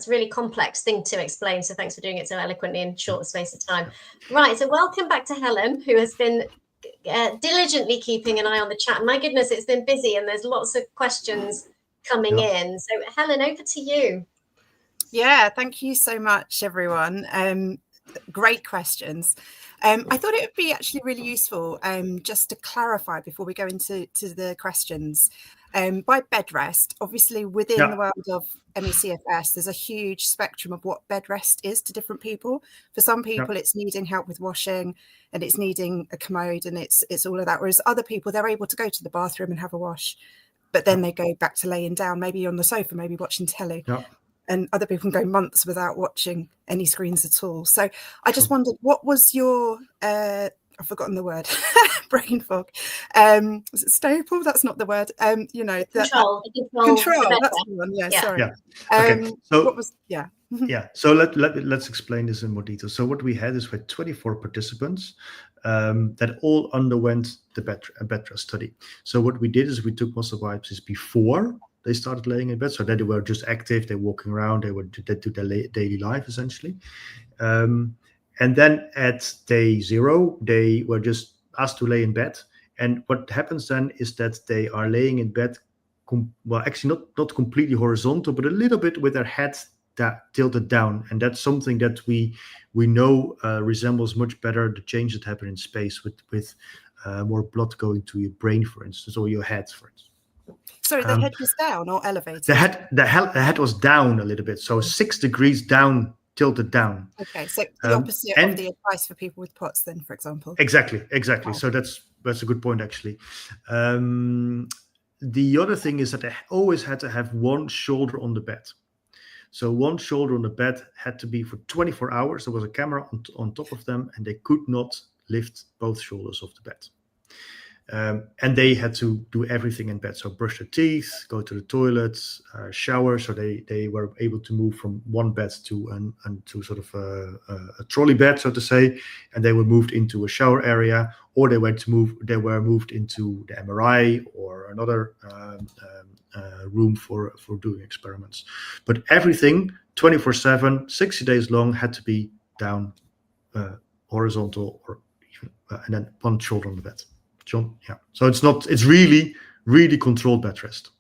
really complex thing to explain. So thanks for doing it so eloquently in short space of time. Right. So welcome back to Helen, who has been diligently keeping an eye on the chat. My goodness, it's been busy and there's lots of questions coming in. So Helen, over to you. Yeah, thank you so much, everyone. Great questions. I thought it would be actually really useful just to clarify before we go into the questions. By bed rest, obviously within the world of ME/CFS, there's a huge spectrum of what bed rest is to different people. For some people, it's needing help with washing, and it's needing a commode, and it's all of that. Whereas other people, they're able to go to the bathroom and have a wash, but then they go back to laying down, maybe on the sofa, maybe watching telly. And other people can go months without watching any screens at all. So I just wondered, what was your, I've forgotten the word, brain fog. Is it staple? That's not the word. You know, control. Control. That's the one. Yeah, sorry. Okay. So what was? So let's explain this in more detail. So what we had is we had 24 participants that all underwent the bed rest study. So what we did is we took muscle biopsies before they started laying in bed, so that they were just active, they're walking around, they do their daily life essentially. And then at day 0, they were just asked to lay in bed. And what happens then is that they are laying in bed, actually not completely horizontal, but a little bit with their head tilted down. And that's something that we know resembles much better the change that happen in space with more blood going to your brain, for instance, or your head, for instance. Sorry, the head was down or elevated? The head was down a little bit, so 6 degrees down, tilted down. Okay, so the opposite of the advice for people with POTS then, for example. Exactly. Wow. So that's a good point, actually. The other thing is that they always had to have one shoulder on the bed. So one shoulder on the bed had to be for 24 hours. There was a camera on top of them, and they could not lift both shoulders off the bed. And they had to do everything in bed. So brush their teeth, go to the toilet, shower. So they were able to move from one bed to sort of a trolley bed, so to say. And they were moved into a shower area, or they were moved into the MRI or another room for doing experiments. But everything 24/7, 60 days long had to be down, horizontal, or even, and then one shoulder on the bed. So it's really, really controlled bed rest.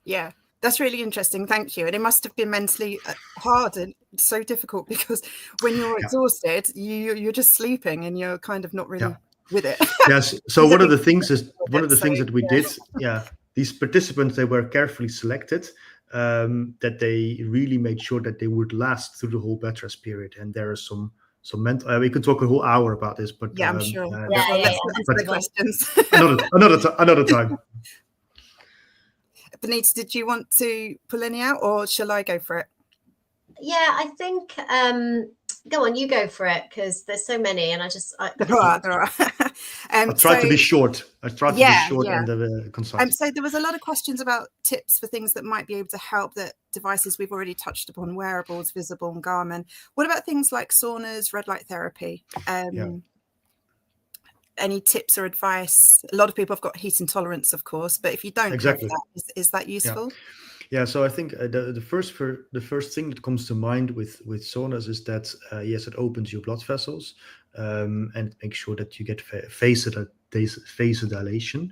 Yeah, that's really interesting. Thank you. And it must have been mentally hard and so difficult, because when you're exhausted, you're just sleeping and you're kind of not really with it. Yes. So one of the things that we did, these participants, they were carefully selected, that they really made sure that they would last through the whole bed rest period. And there are some mental. We could talk a whole hour about this, but I'm sure. Let's answer the questions. another time. Binita, did you want to pull any out, or shall I go for it? Yeah, I think go on, you go for it, because there's so many, and there are. I tried to be short. And concise. So there was a lot of questions about tips for things that might be able to help, that devices we've already touched upon, wearables, Visible and Garmin. What about things like saunas, red light therapy? Any tips or advice? A lot of people have got heat intolerance, of course, but if you don't have that, is that useful? Yeah, so I think the first thing that comes to mind with saunas is that yes, it opens your blood vessels, and it makes sure that you get vasodilation,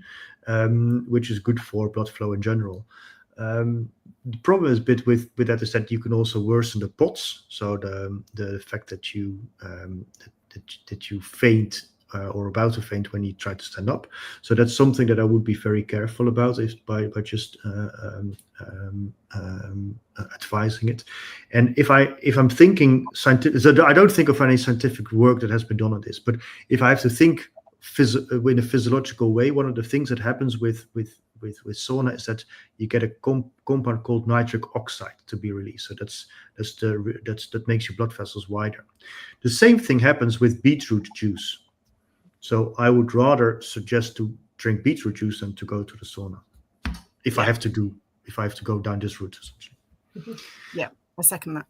which is good for blood flow in general. The problem is a bit with that is that you can also worsen the POTS, so the fact that you faint or about to faint when he tried to stand up. So that's something that I would be very careful about, is by just advising it. And if I'm thinking scientific, so I don't think of any scientific work that has been done on this, but if I have to think in a physiological way, one of the things that happens with sauna is that you get a compound called nitric oxide to be released. So that makes your blood vessels wider. The same thing happens with beetroot juice. So I would rather suggest to drink beetroot juice than to go to the sauna, if I have to go down this route, essentially. Yeah, I second that.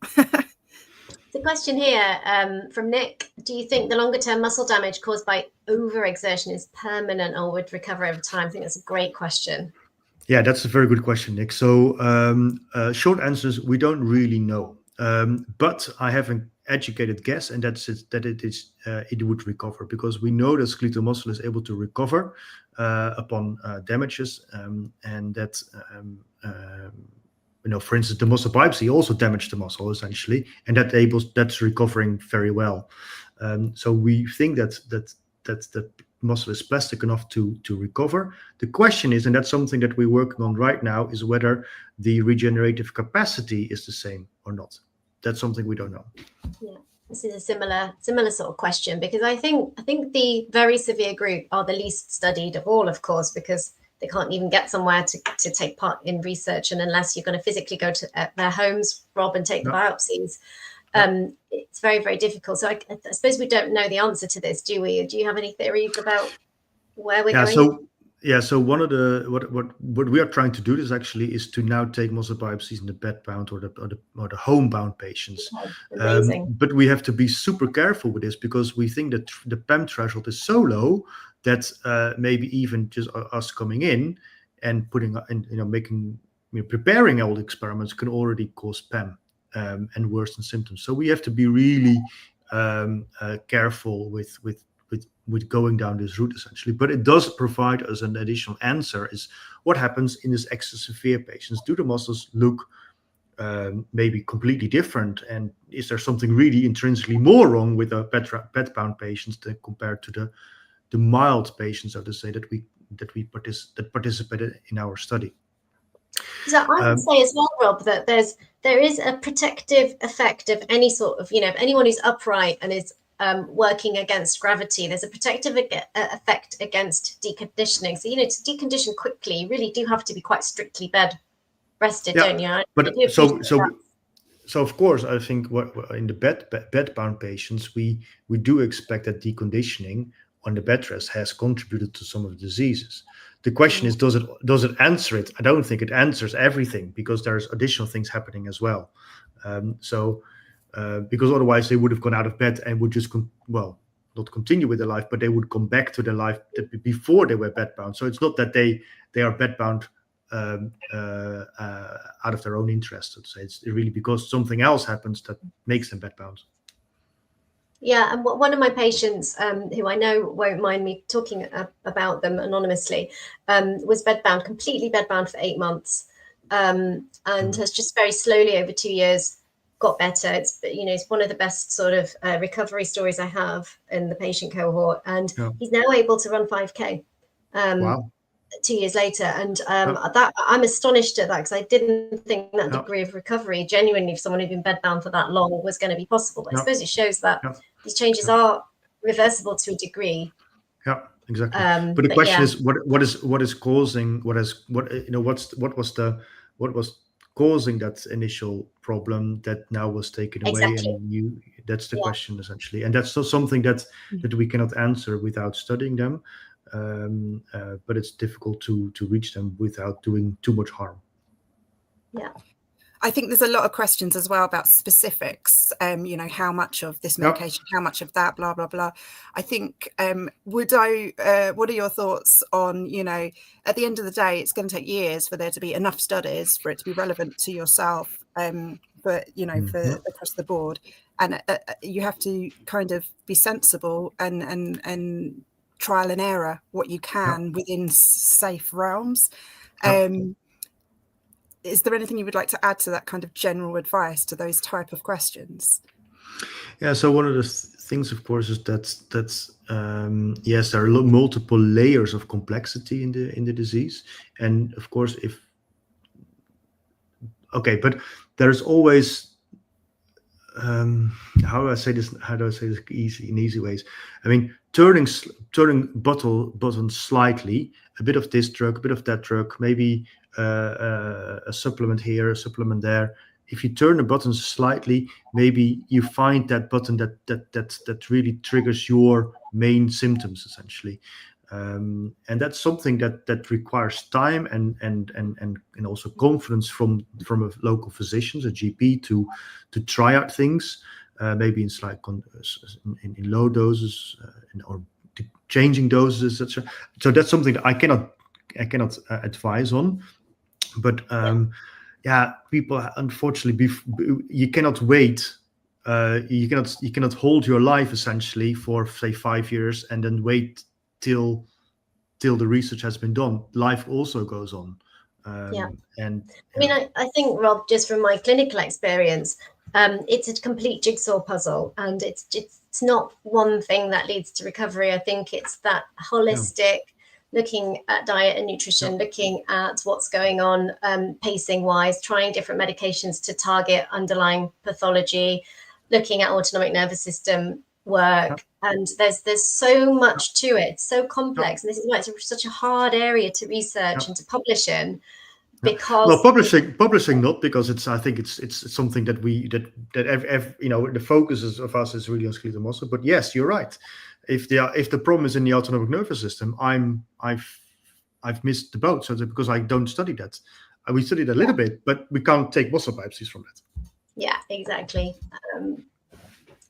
The question here from Nick: do you think the longer term muscle damage caused by overexertion is permanent or would recover over time? I think that's a great question. Yeah, that's a very good question, Nick. So short answer is we don't really know, but I have an educated guess, and that's that it would recover, because we know that skeletal muscle is able to recover upon damages, and that for instance, the muscle biopsy also damaged the muscle essentially, and that's recovering very well. So we think that muscle is plastic enough to recover. The question is, and that's something that we're working on right now, is whether the regenerative capacity is the same or not. That's something we don't know. Yeah, this is a similar sort of question, because I think the very severe group are the least studied of all, of course, because they can't even get somewhere to take part in research, and unless you're going to physically go to their homes, Rob, and take the biopsies, it's very, very difficult. So I suppose we don't know the answer to this, do we? Do you have any theories about where we're going? So one of the what we are trying to do is to now take muscle biopsies in the bed-bound or the home-bound patients. Okay, but we have to be super careful with this, because we think that the PEM threshold is so low that maybe even just us coming in and preparing all the experiments can already cause PEM and worsen symptoms. So we have to be really careful with going down this route, essentially. But it does provide us an additional answer: is what happens in these extra severe patients? Do the muscles look maybe completely different, and is there something really intrinsically more wrong with the bed-bound patients compared to the mild patients, so to say, that participated in our study? So I would say as well, Rob, that there is a protective effect of any sort of, if anyone who's upright and is working against gravity, there's a protective effect against deconditioning. So, to decondition quickly, you really do have to be quite strictly bed rested, don't you? But so of course, I think in the bed-bound patients, we do expect that deconditioning on the bed rest has contributed to some of the diseases. The question is, does it answer it? I don't think it answers everything, because there's additional things happening as well. Because otherwise they would have gone out of bed and would just not continue with their life, but they would come back to their life before they were bedbound. So it's not that they are bedbound out of their own interest, so to say. It's really because something else happens that makes them bedbound. Yeah, and one of my patients, who I know won't mind me talking about them anonymously, was completely bedbound for 8 months, and has just very slowly over 2 years got better. It's one of the best sort of recovery stories I have in the patient cohort, and he's now able to run 5K. Wow. 2 years later, and that I'm astonished at that, because I didn't think that degree of recovery genuinely, if someone who'd been bedbound for that long, was going to be possible. But I suppose it shows that these changes are reversible to a degree. Yeah, exactly. But the question is, what is causing what was causing that initial problem that now was taken away? Exactly. And that's the question, essentially, and that's something that we cannot answer without studying them. But it's difficult to reach them without doing too much harm. Yeah, I think there's a lot of questions as well about specifics. How much of this medication, how much of that, blah blah blah. I think what are your thoughts on, at the end of the day, it's going to take years for there to be enough studies for it to be relevant to yourself, for across the board, and you have to kind of be sensible and trial and error what you can within safe realms. Is there anything you would like to add to that kind of general advice to those type of questions? Yeah, so one of the things, of course, is that yes, there are multiple layers of complexity in the disease, and of course, but there's always how do I say this in easy ways? I mean, turning button slightly, a bit of this drug, a bit of that drug, maybe a supplement here, a supplement there. If you turn the buttons slightly, maybe you find that button that really triggers your main symptoms, essentially. And that's something that requires time and also confidence from a local physician, a GP, to try out things, maybe in in low doses or changing doses, etc. So that's something that I cannot advise on. But people, unfortunately, you cannot wait. You cannot hold your life essentially for, say, 5 years and then wait till the research has been done. Life also goes on. And I mean, I think, Rob, just from my clinical experience, it's a complete jigsaw puzzle, and it's not one thing that leads to recovery. I think it's that holistic looking at diet and nutrition, looking at what's going on pacing wise, trying different medications to target underlying pathology, looking at autonomic nervous system work, and there's so much to it, so complex, and this is why it's such a hard area to research and to publish in. Because publishing not because I think it's something that the focus of us is really on skeletal muscle. But yes, you're right. If the problem is in the autonomic nervous system, I've missed the boat. So that's because I don't study that. We studied a little bit, but we can't take muscle biopsies from that. Yeah, exactly.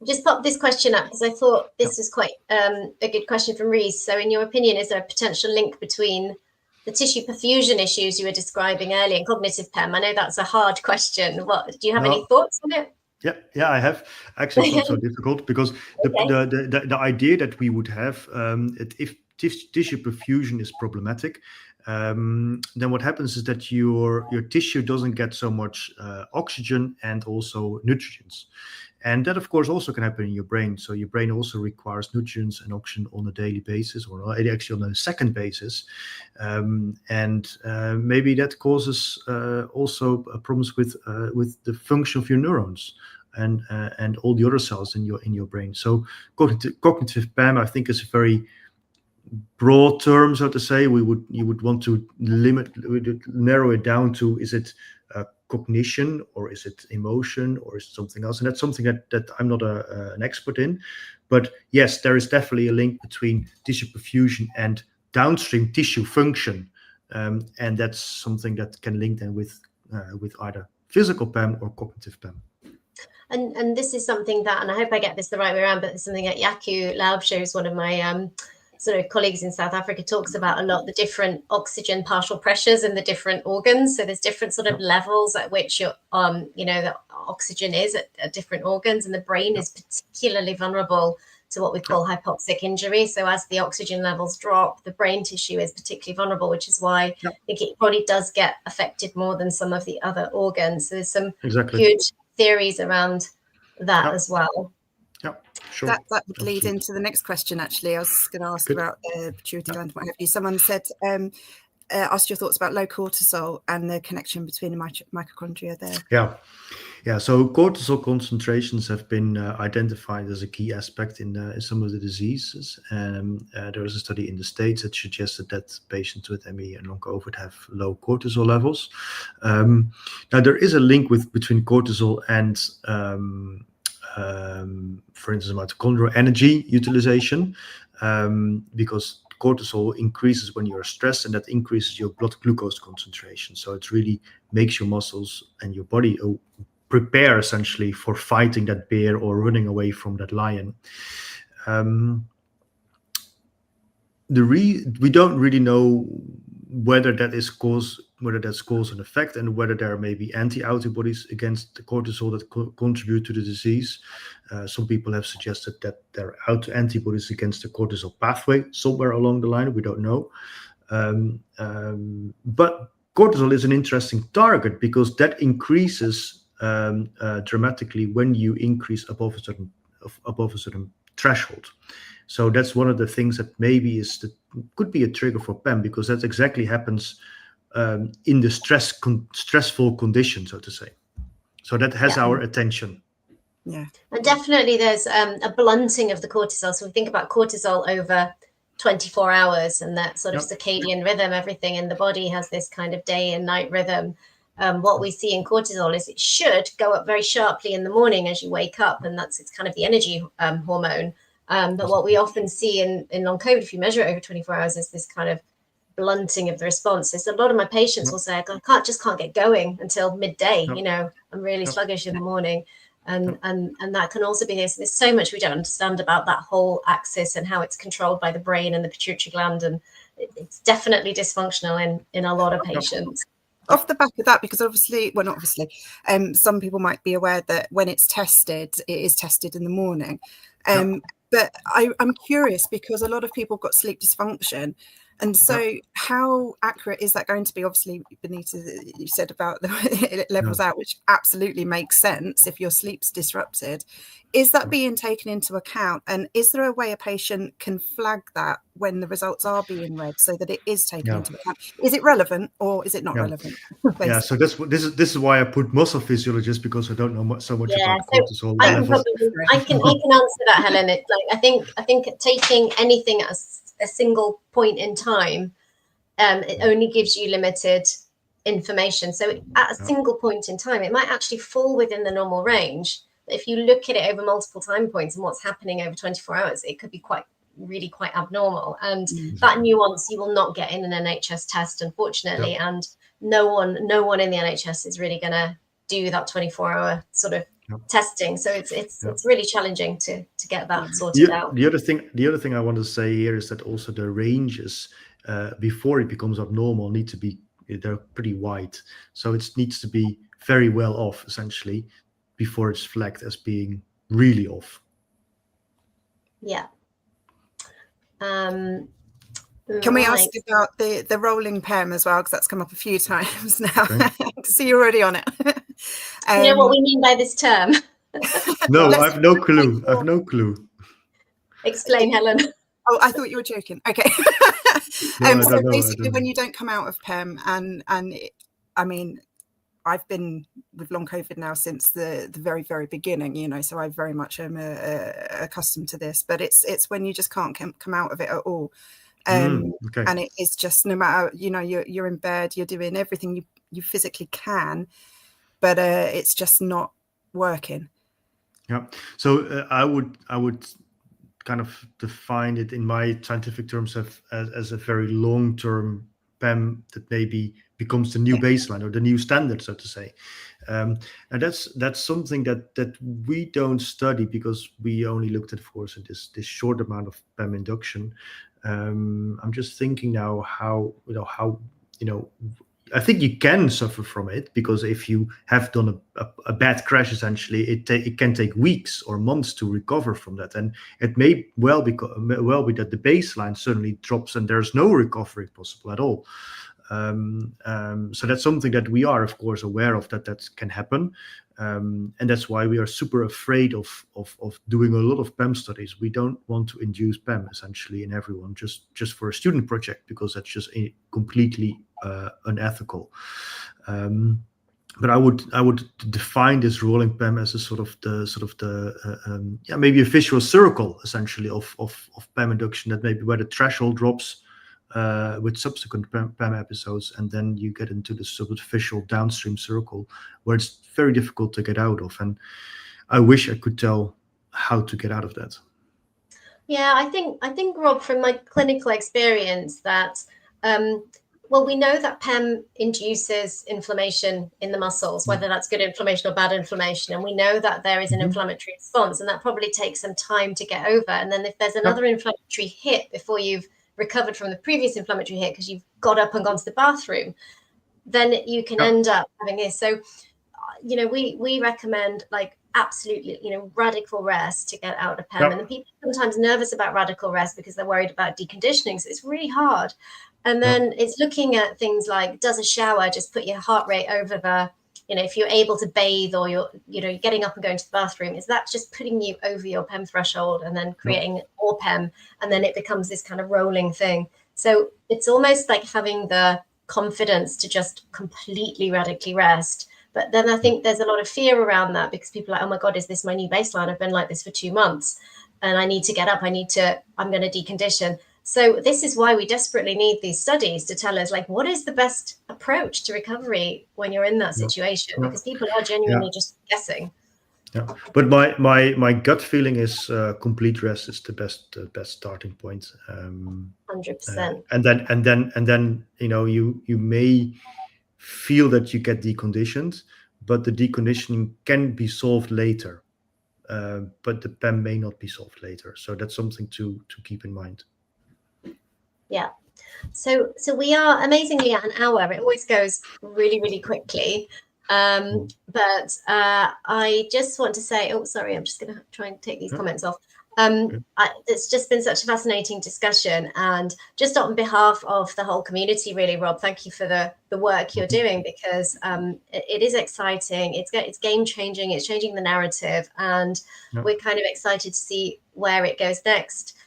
Just pop this question up because I thought this was quite a good question from Reese. So in your opinion, is there a potential link between the tissue perfusion issues you were describing earlier and cognitive PEM? I know that's a hard question. Do you have any thoughts on it? Yeah, I have. Actually, it's not so difficult because the idea that we would have, if tissue perfusion is problematic, then what happens is that your tissue doesn't get so much oxygen and also nutrients. And that, of course, also can happen in your brain. So your brain also requires nutrients and oxygen on a daily basis, or actually on a second basis. Maybe that causes also problems with the function of your neurons and all the other cells in your brain. So cognitive PEM, I think, is a very broad term, so to say. You would want to narrow it down to: is it cognition, or is it emotion, or is it something else? And that's something that I'm not an expert in. But yes, there is definitely a link between tissue perfusion and downstream tissue function, and that's something that can link then with either physical PEM or cognitive PEM. And this is something that, and I hope I get this the right way around, but it's something that Jaakko Laubscher, who's one of my sort of colleagues in South Africa, talks about a lot, the different oxygen partial pressures in the different organs. So there's different sort of levels at which the oxygen is at different organs, and the brain is particularly vulnerable to what we call hypoxic injury. So as the oxygen levels drop, the brain tissue is particularly vulnerable, which is why I think it probably does get affected more than some of the other organs. So there's some good theories around that as well. Sure. That would lead into the next question, actually. I was going to ask about the pituitary gland and what have you. Someone said, asked your thoughts about low cortisol and the connection between the mitochondria there. Yeah. So cortisol concentrations have been identified as a key aspect in some of the diseases. There was a study in the States that suggested that patients with ME and long COVID have low cortisol levels. Now, there is a link between cortisol and for instance, mitochondrial energy utilization, because cortisol increases when you're stressed, and that increases your blood glucose concentration. So it really makes your muscles and your body prepare essentially for fighting that bear or running away from that lion. We don't really know whether that's cause and effect, and whether there may be anti-antibodies against the cortisol that contribute to the disease. Some people have suggested that there are antibodies against the cortisol pathway somewhere along the line. We don't know. But cortisol is an interesting target because that increases dramatically when you increase above a certain threshold. So that's one of the things that maybe could be a trigger for PEM, because that exactly happens in the stressful condition, so to say. So that has our attention. Yeah. And definitely there's a blunting of the cortisol. So we think about cortisol over 24 hours and that sort of circadian rhythm. Everything in the body has this kind of day and night rhythm. What we see in cortisol is it should go up very sharply in the morning as you wake up, and it's kind of the energy hormone. But what we often see in long COVID, if you measure it over 24 hours, is this kind of blunting of the response. So a lot of my patients will say, I just can't get going until midday. You know, I'm really sluggish in the morning. And that can also be this. There's so much we don't understand about that whole axis and how it's controlled by the brain and the pituitary gland. And it's definitely dysfunctional in a lot of patients. Off the back of that, because obviously, well, not obviously, some people might be aware that when it's tested, it is tested in the morning. But I'm curious, because a lot of people have got sleep dysfunction. And so how accurate is that going to be? Obviously, Binita, you said about it levels out, which absolutely makes sense if your sleep's disrupted. Is that being taken into account? And is there a way a patient can flag that when the results are being read so that it is taken into account? Is it relevant or is it not relevant? Yeah, so this is why I put muscle physiologist, because I don't know so much about cortisol levels. I can answer that, Helen. It's like I think taking anything as a single point in time, it only gives you limited information. So at a single point in time, it might actually fall within the normal range. But if you look at it over multiple time points and what's happening over 24 hours, it could be really quite abnormal. And that nuance you will not get in an NHS test, unfortunately. And no one in the NHS is really going to do that 24-hour sort of testing. So it's really challenging to get that sorted out. The other thing I want to say here is that also the ranges before it becomes abnormal they're pretty wide. So it needs to be very well off, essentially, before it's flagged as being really off. Yeah. Can we ask about the rolling PEM as well, because that's come up a few times now. I see you're already on it. You know what we mean by this term? No, I have no clue. Explain, Helen. Oh, I thought you were joking. Okay. So basically, when you don't come out of PEM, and I mean, I've been with long COVID now since the very, very beginning, you know, so I very much am accustomed to this, but it's when you just can't come out of it at all. And it is just, no matter, you know, you're in bed, you're doing everything you physically can, but it's just not working. Yeah. So I would kind of define it in my scientific terms as a very long-term PEM that maybe becomes the new baseline or the new standard, so to say. And that's something that we don't study, because we only looked at, of course, this short amount of PEM induction. I'm just thinking now how I think you can suffer from it, because if you have done a bad crash, essentially, it can take weeks or months to recover from that, and it may well be that the baseline suddenly drops and there's no recovery possible at all. So that's something that we are, of course, aware of, that can happen, and that's why we are super afraid of doing a lot of PEM studies. We don't want to induce PEM essentially in everyone just for a student project, because that's just completely unethical. But I would define this rolling PEM as maybe a visual circle, essentially, of PEM induction, that maybe where the threshold drops with subsequent PEM episodes, and then you get into the superficial downstream circle where it's very difficult to get out of. And I wish I could tell how to get out of that. Yeah, I think Rob, from my clinical experience, that we know that PEM induces inflammation in the muscles, whether that's good inflammation or bad inflammation, and we know that there is an inflammatory response, and that probably takes some time to get over. And then if there's another inflammatory hit before you've recovered from the previous inflammatory hit, because you've got up and gone to the bathroom, then you can end up having this. So, you know, we recommend, like, absolutely, you know, radical rest to get out of PEM. And the people are sometimes nervous about radical rest because they're worried about deconditioning. So it's really hard. And then it's looking at things like, does a shower just put your heart rate over the if you're able to bathe or you're getting up and going to the bathroom, is that just putting you over your PEM threshold and then creating more PEM, and then it becomes this kind of rolling thing. So it's almost like having the confidence to just completely radically rest. But then I think there's a lot of fear around that, because people are like, oh my God, is this my new baseline? I've been like this for 2 months and I need to get up. I'm going to decondition. So this is why we desperately need these studies to tell us, like, what is the best approach to recovery when you're in that situation? Because people are genuinely just guessing. Yeah, but my gut feeling is complete rest is the best starting point. 100%. And then you may feel that you get deconditioned, but the deconditioning can be solved later. But the PEM may not be solved later. So that's something to keep in mind. Yeah. So we are amazingly at an hour. It always goes really, really quickly. But I just want to say, oh, sorry, I'm just going to try and take these comments off. It's just been such a fascinating discussion, and just on behalf of the whole community, really, Rob, thank you for the work you're doing, because it is exciting. It's game changing. It's changing the narrative, and we're kind of excited to see where it goes next.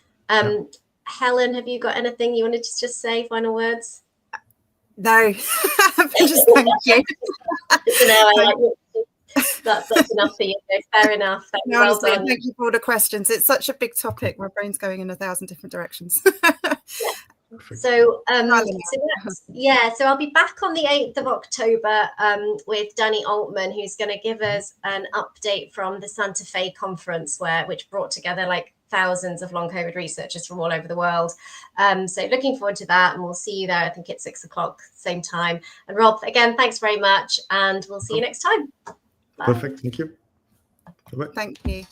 Helen, have you got anything you wanted to just say? Final words? No, just thank you. That's enough for you. Fair enough. Honestly, thank you for all the questions. It's such a big topic. My brain's going in 1,000 different directions. So I'll be back on the 8th of October with Danny Altman, who's going to give us an update from the Santa Fe conference, which brought together like thousands of long COVID researchers from all over the world. So looking forward to that, and we'll see you there. I think it's 6 o'clock, same time. And Rob, again, thanks very much, and we'll see you next time. Bye. Perfect. Thank you. Thank you.